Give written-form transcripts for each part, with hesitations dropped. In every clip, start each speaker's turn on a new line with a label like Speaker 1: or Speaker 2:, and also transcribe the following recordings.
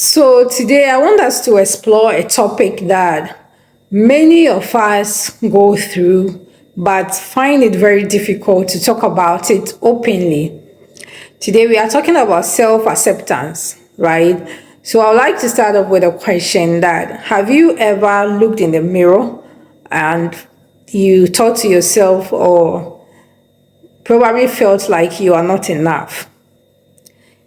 Speaker 1: So, today I want us to explore a topic that many of us go through but find it very difficult to talk about it openly. Today we are talking about self acceptance, right? So, I would like to start off with a question that have you ever looked in the mirror and you thought to yourself or probably felt like you are not enough?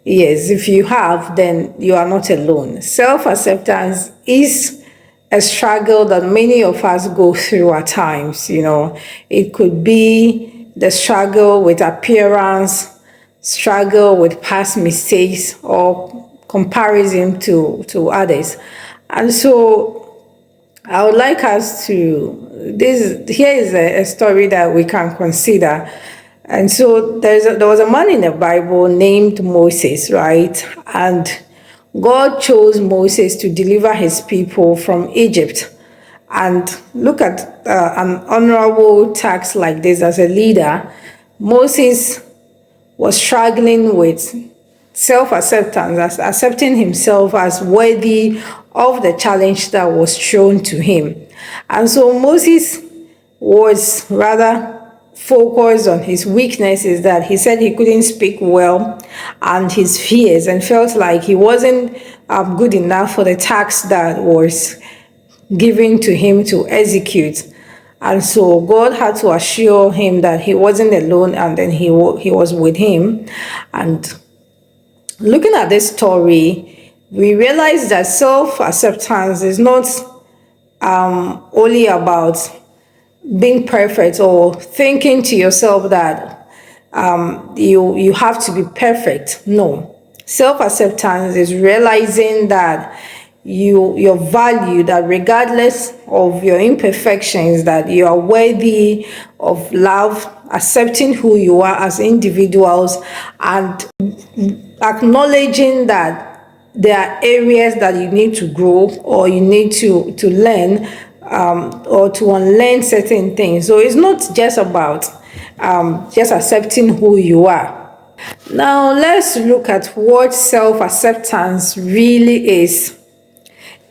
Speaker 1: Yes, if you have, then you are not alone. Self acceptance is a struggle that many of us go through at times. It could be the struggle with appearance, struggle with past mistakes, or comparison to others. And so I would like us to here is a story that we can consider. And so there was a man in the Bible named Moses, right? And God chose Moses to deliver his people from Egypt. And look at an honorable task like this as a leader. Moses was struggling with self-acceptance, as accepting himself as worthy of the challenge that was thrown to him. And so Moses was rather focused on his weaknesses, that he said he couldn't speak well, and his fears, and felt like he wasn't good enough for the task that was given to him to execute. And so God had to assure him that he wasn't alone, and then he was with him. And looking at this story, we realize that self-acceptance is not only about being perfect or thinking to yourself that you have to be perfect. No. Self-acceptance is realizing that your value, that regardless of your imperfections, that you are worthy of love, accepting who you are as individuals, and acknowledging that there are areas that you need to grow, or you need to learn, or to unlearn certain things. So it's not just about just accepting who you are. Now let's look at what self-acceptance really is.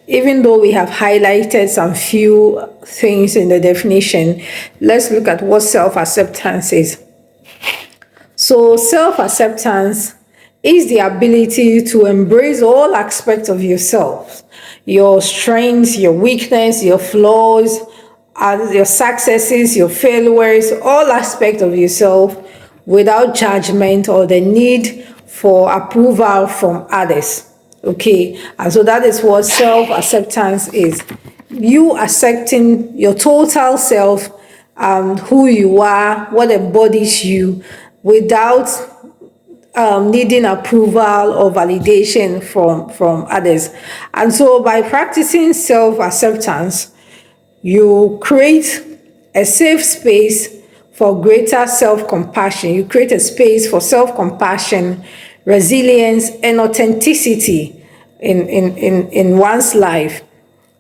Speaker 1: Even though we have highlighted some few things in the definition, let's look at what self-acceptance is. So self-acceptance is the ability to embrace all aspects of yourself, your strengths, your weakness, your flaws, your successes, your failures, all aspects of yourself without judgment or the need for approval from others. Okay, and so that is what self-acceptance is. You accepting your total self, who you are, what embodies you, without needing approval or validation from others. And so by practicing self-acceptance, you create a safe space for greater self-compassion. You create a space for self-compassion, resilience, and authenticity in one's life.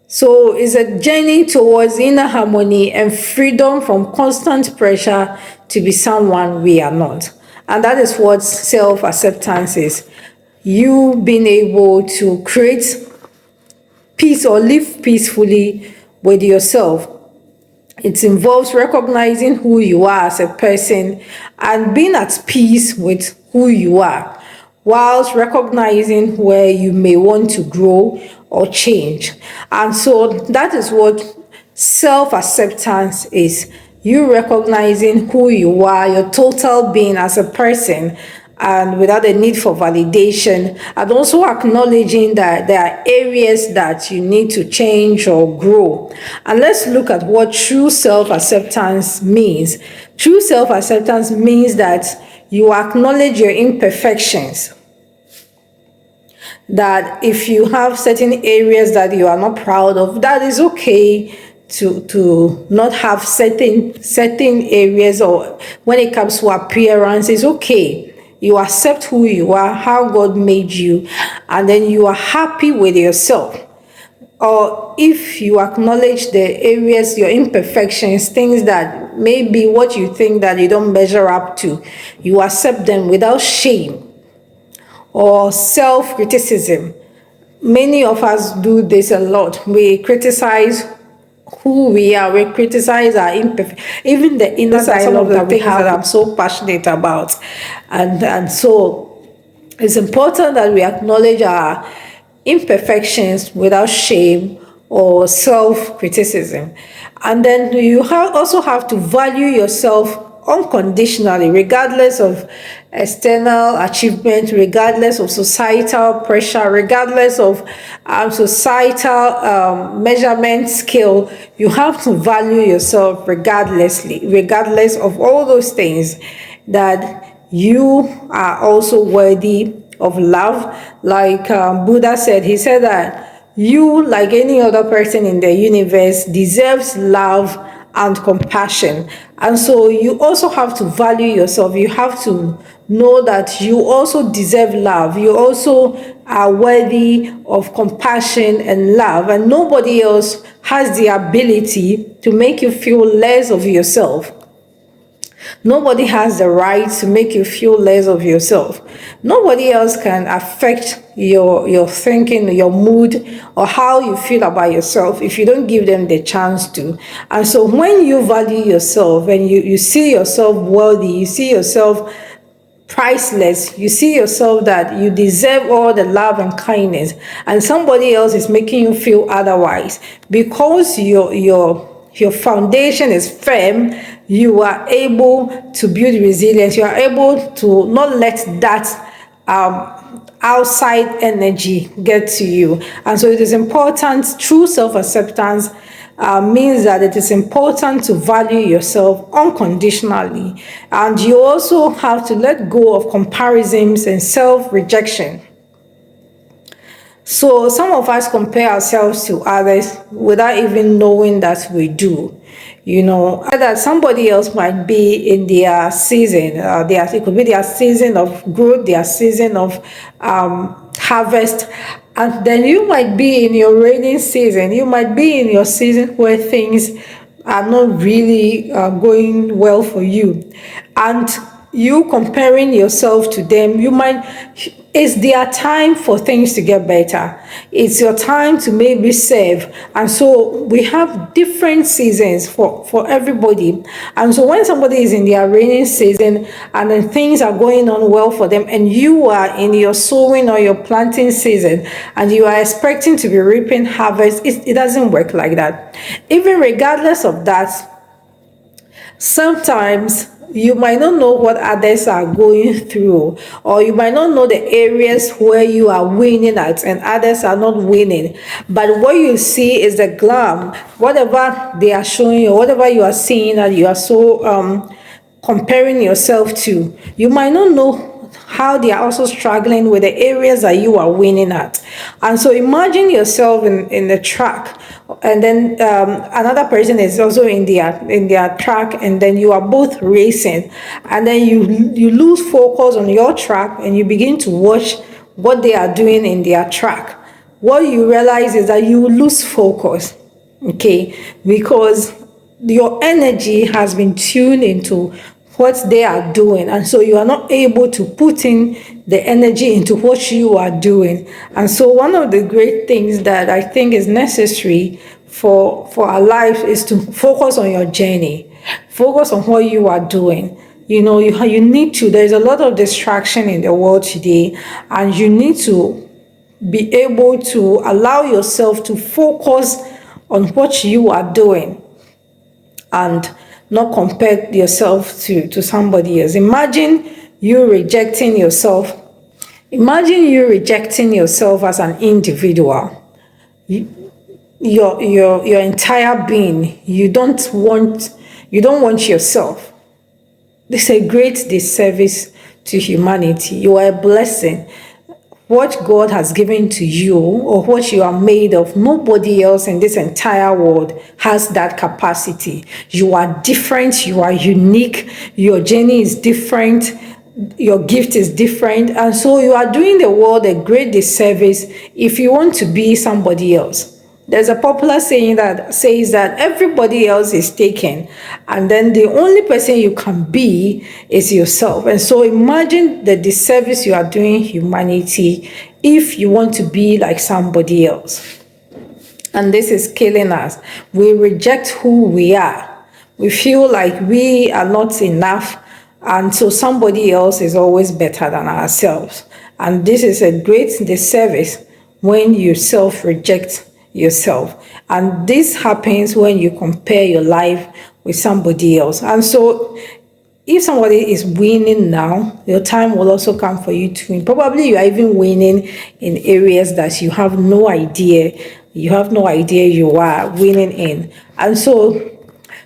Speaker 1: So it's a journey towards inner harmony and freedom from constant pressure to be someone we are not. And that is what self-acceptance is. You being able to create peace or live peacefully with yourself. It involves recognizing who you are as a person and being at peace with who you are, whilst recognizing where you may want to grow or change. And so that is what self-acceptance is. You recognizing who you are, your total being as a person, and without a need for validation, and also acknowledging that there are areas that you need to change or grow. And let's look at what true self-acceptance means. True self-acceptance means that you acknowledge your imperfections, that if you have certain areas that you are not proud of, that is okay to not have certain areas, or when it comes to appearance, it's okay. You accept who you are, how God made you, and then you are happy with yourself. Or if you acknowledge the areas, your imperfections, things that maybe what you think that you don't measure up to, you accept them without shame or self-criticism. Many of us do this a lot. We criticize who we are. We criticize our imperfect, even the inner dialogue that we have that I'm so passionate about, and so it's important that we acknowledge our imperfections without shame or self-criticism. And then you also have to value yourself unconditionally, regardless of external achievement, regardless of societal pressure, regardless of societal measurement scale. You have to value yourself regardless of all those things, that you are also worthy of love. Like Buddha said, he said that you, like any other person in the universe, deserves love and compassion. And so you also have to value yourself. You have to know that you also deserve love. You also are worthy of compassion and love. And nobody else has the ability to make you feel less of yourself. Nobody has the right to make you feel less of yourself. Nobody else can affect your thinking, your mood, or how you feel about yourself if you don't give them the chance to. And so when you value yourself and you see yourself worthy, you see yourself priceless, you see yourself that you deserve all the love and kindness, and somebody else is making you feel otherwise, because your foundation is firm, you are able to build resilience. You are able to not let that outside energy get to you. And so it is important. True self-acceptance means that it is important to value yourself unconditionally. And you also have to let go of comparisons and self-rejection. So some of us compare ourselves to others without even knowing that we do. That somebody else might be in their season. It could be their season of growth, their season of harvest. And then you might be in your rainy season. You might be in your season where things are not really going well for you. And you comparing yourself to them, it's their time for things to get better. It's your time to maybe save. And so we have different seasons for everybody. And so when somebody is in their rainy season and then things are going on well for them, and you are in your sowing or your planting season and you are expecting to be reaping harvest, it doesn't work like that. Even regardless of that, sometimes you might not know what others are going through, or you might not know the areas where you are winning at and others are not winning. But what you see is the glam, whatever they are showing you, whatever you are seeing that you are so comparing yourself to. You might not know how they are also struggling with the areas that you are winning at. And so imagine yourself in the track, and then another person is also in their track, and then you are both racing, and then you lose focus on your track and you begin to watch what they are doing in their track. What you realize is that you lose focus, okay, because your energy has been tuned into what they are doing, and so you are not able to put in the energy into what you are doing. And so one of the great things that I think is necessary for our life is to focus on your journey, focus on what you are doing. You need to, there's a lot of distraction in the world today, and you need to be able to allow yourself to focus on what you are doing and not compare yourself to somebody else. Imagine you rejecting yourself. Imagine you rejecting yourself as an individual. Your entire being. You don't want yourself. This is a great disservice to humanity. You are a blessing. What God has given to you, or what you are made of, nobody else in this entire world has that capacity. You are different, you are unique, your journey is different, your gift is different, and so you are doing the world a great disservice if you want to be somebody else. There's a popular saying that says that everybody else is taken, and then the only person you can be is yourself. And so imagine the disservice you are doing humanity if you want to be like somebody else. And this is killing us. We reject who we are. We feel like we are not enough, and so somebody else is always better than ourselves. And this is a great disservice when you self reject yourself. And this happens when you compare your life with somebody else. And so if somebody is winning now, your time will also come for you to win. Probably you are even winning in areas that you have no idea you are winning in. And so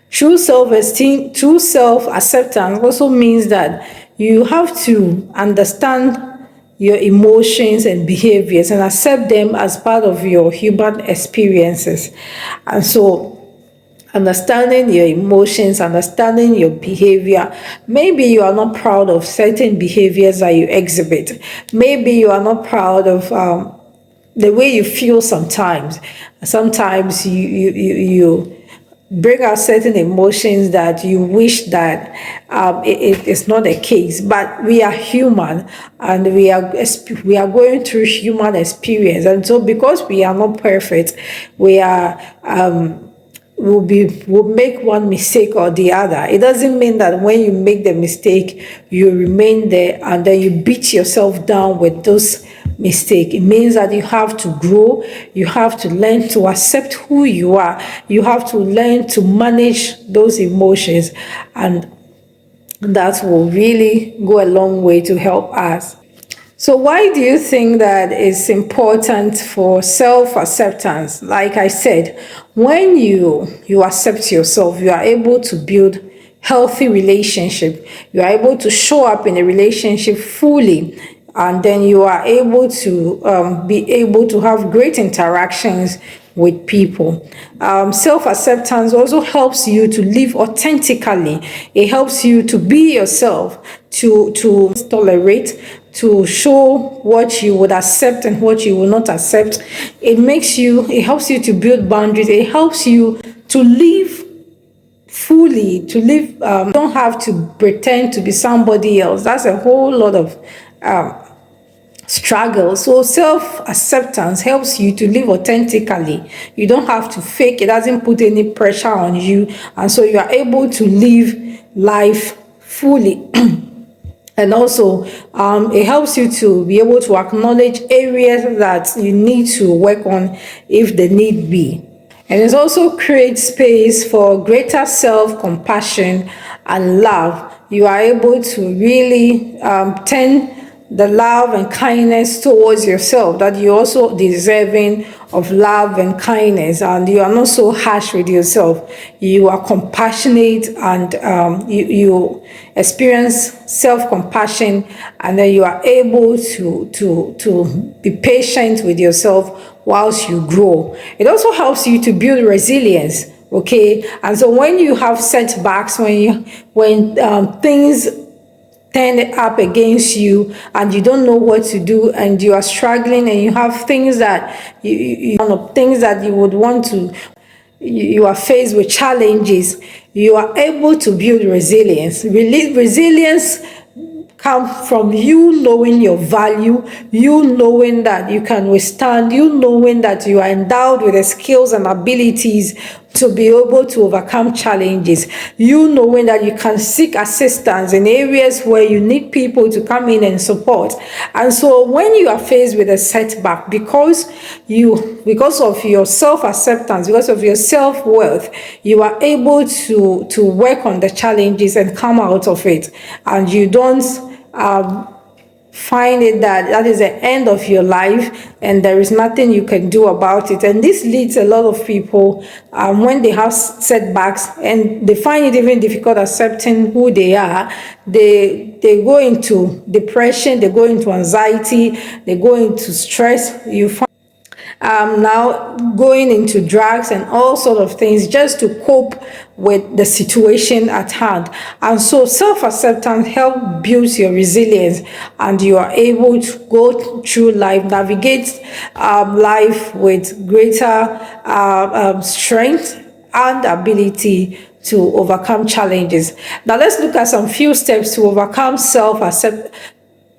Speaker 1: true self-esteem, true self-acceptance also means that you have to understand your emotions and behaviors and accept them as part of your human experiences. And so understanding your emotions, understanding your behavior. Maybe you are not proud of certain behaviors that you exhibit. Maybe you are not proud of the way you feel sometimes. Sometimes you bring out certain emotions that you wish that it is not the case. But we are human, and we are going through human experience. And so because we are not perfect, we are will make one mistake or the other. It doesn't mean that when you make the mistake, you remain there and then you beat yourself down with those mistakes. It means that you have to grow, you have to learn to accept who you are, you have to learn to manage those emotions, and that will really go a long way to help us. So why do you think that it's important for self-acceptance? Like I said, when you accept yourself, you are able to build healthy relationship. You are able to show up in a relationship fully, and then you are able to be able to have great interactions with people. Self-acceptance also helps you to live authentically. It helps you to be yourself, to tolerate, to show what you would accept and what you will not accept. It helps you to build boundaries. It helps you to live fully, to live. You don't have to pretend to be somebody else. That's a whole lot of struggle. So self-acceptance helps you to live authentically. You don't have to fake. It doesn't put any pressure on you. And so you are able to live life fully. And also, it helps you to be able to acknowledge areas that you need to work on if the need be. And it also creates space for greater self-compassion and love. You are able to really turn the love and kindness towards yourself, that you're also deserving of love and kindness, and you are not so harsh with yourself. You are compassionate, and you experience self-compassion, and then you are able to be patient with yourself whilst you grow. It also helps you to build resilience. Okay, and so when you have setbacks, when things turn up against you and you don't know what to do, and you are struggling, and you have things that things that you would want to, you are faced with challenges, you are able to build resilience. Resilience comes from you knowing your value, you knowing that you can withstand, you knowing that you are endowed with the skills and abilities to be able to overcome challenges, you knowing that you can seek assistance in areas where you need people to come in and support. And so when you are faced with a setback, because of your self-acceptance, because of your self-worth, you are able to work on the challenges and come out of it, and you don't find it that is the end of your life and there is nothing you can do about it. And this leads a lot of people, when they have setbacks and they find it even difficult accepting who they are, they go into depression, they go into anxiety, they go into stress. You find now going into drugs and all sort of things just to cope with the situation at hand. And so self-acceptance helps build your resilience, and you are able to go through life, navigate life with greater strength and ability to overcome challenges. Now let's look at some few steps to overcome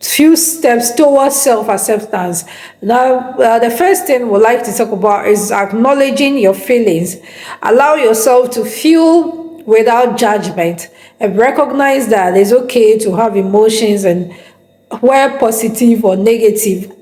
Speaker 1: few steps towards self-acceptance. Now, the first thing we'd like to talk about is acknowledging your feelings. Allow yourself to feel without judgment, and recognize that it's okay to have emotions, and where positive or negative.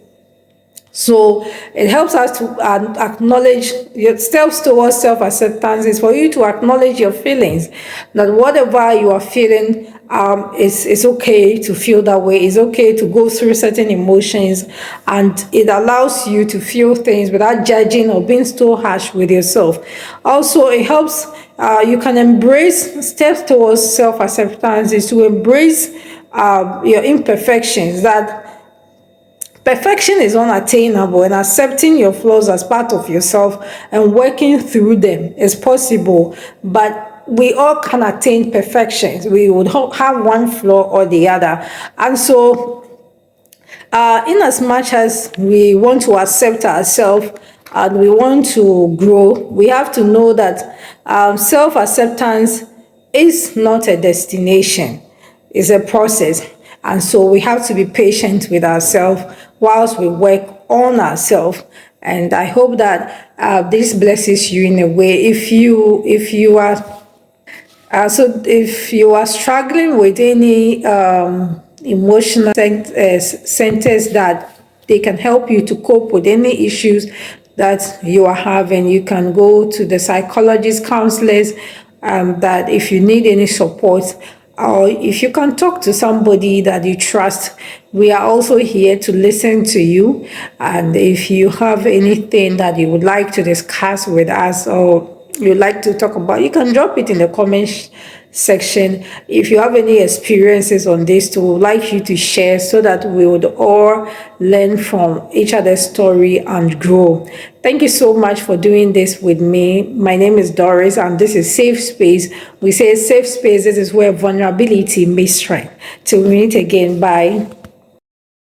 Speaker 1: So it helps us to acknowledge your steps towards self-acceptance is for you to acknowledge your feelings. That whatever you are feeling, it's okay to feel that way. It's okay to go through certain emotions, and it allows you to feel things without judging or being so harsh with yourself. Also, it helps. You can embrace steps towards self-acceptance is to embrace your imperfections. That perfection is unattainable, and accepting your flaws as part of yourself and working through them is possible. But we all can attain perfection. We would have one flaw or the other. And so, in as much as we want to accept ourselves and we want to grow, we have to know that self acceptance is not a destination, it's a process. And so we have to be patient with ourselves whilst we work on ourselves. And I hope that this blesses you in a way. If you are struggling with any emotional centers that they can help you to cope with any issues that you are having, you can go to the psychologists, counselors, that if you need any support, or if you can talk to somebody that you trust, we are also here to listen to you. And if you have anything that you would like to discuss with us, or you'd like to talk about, you can drop it in the comment section. If you have any experiences on this, we would like you to share so that we would all learn from each other's story and grow. Thank you so much for doing this with me. My name is Doris, and this is Safe Space. We say safe space, this is where vulnerability meets strength. Till we meet again, bye.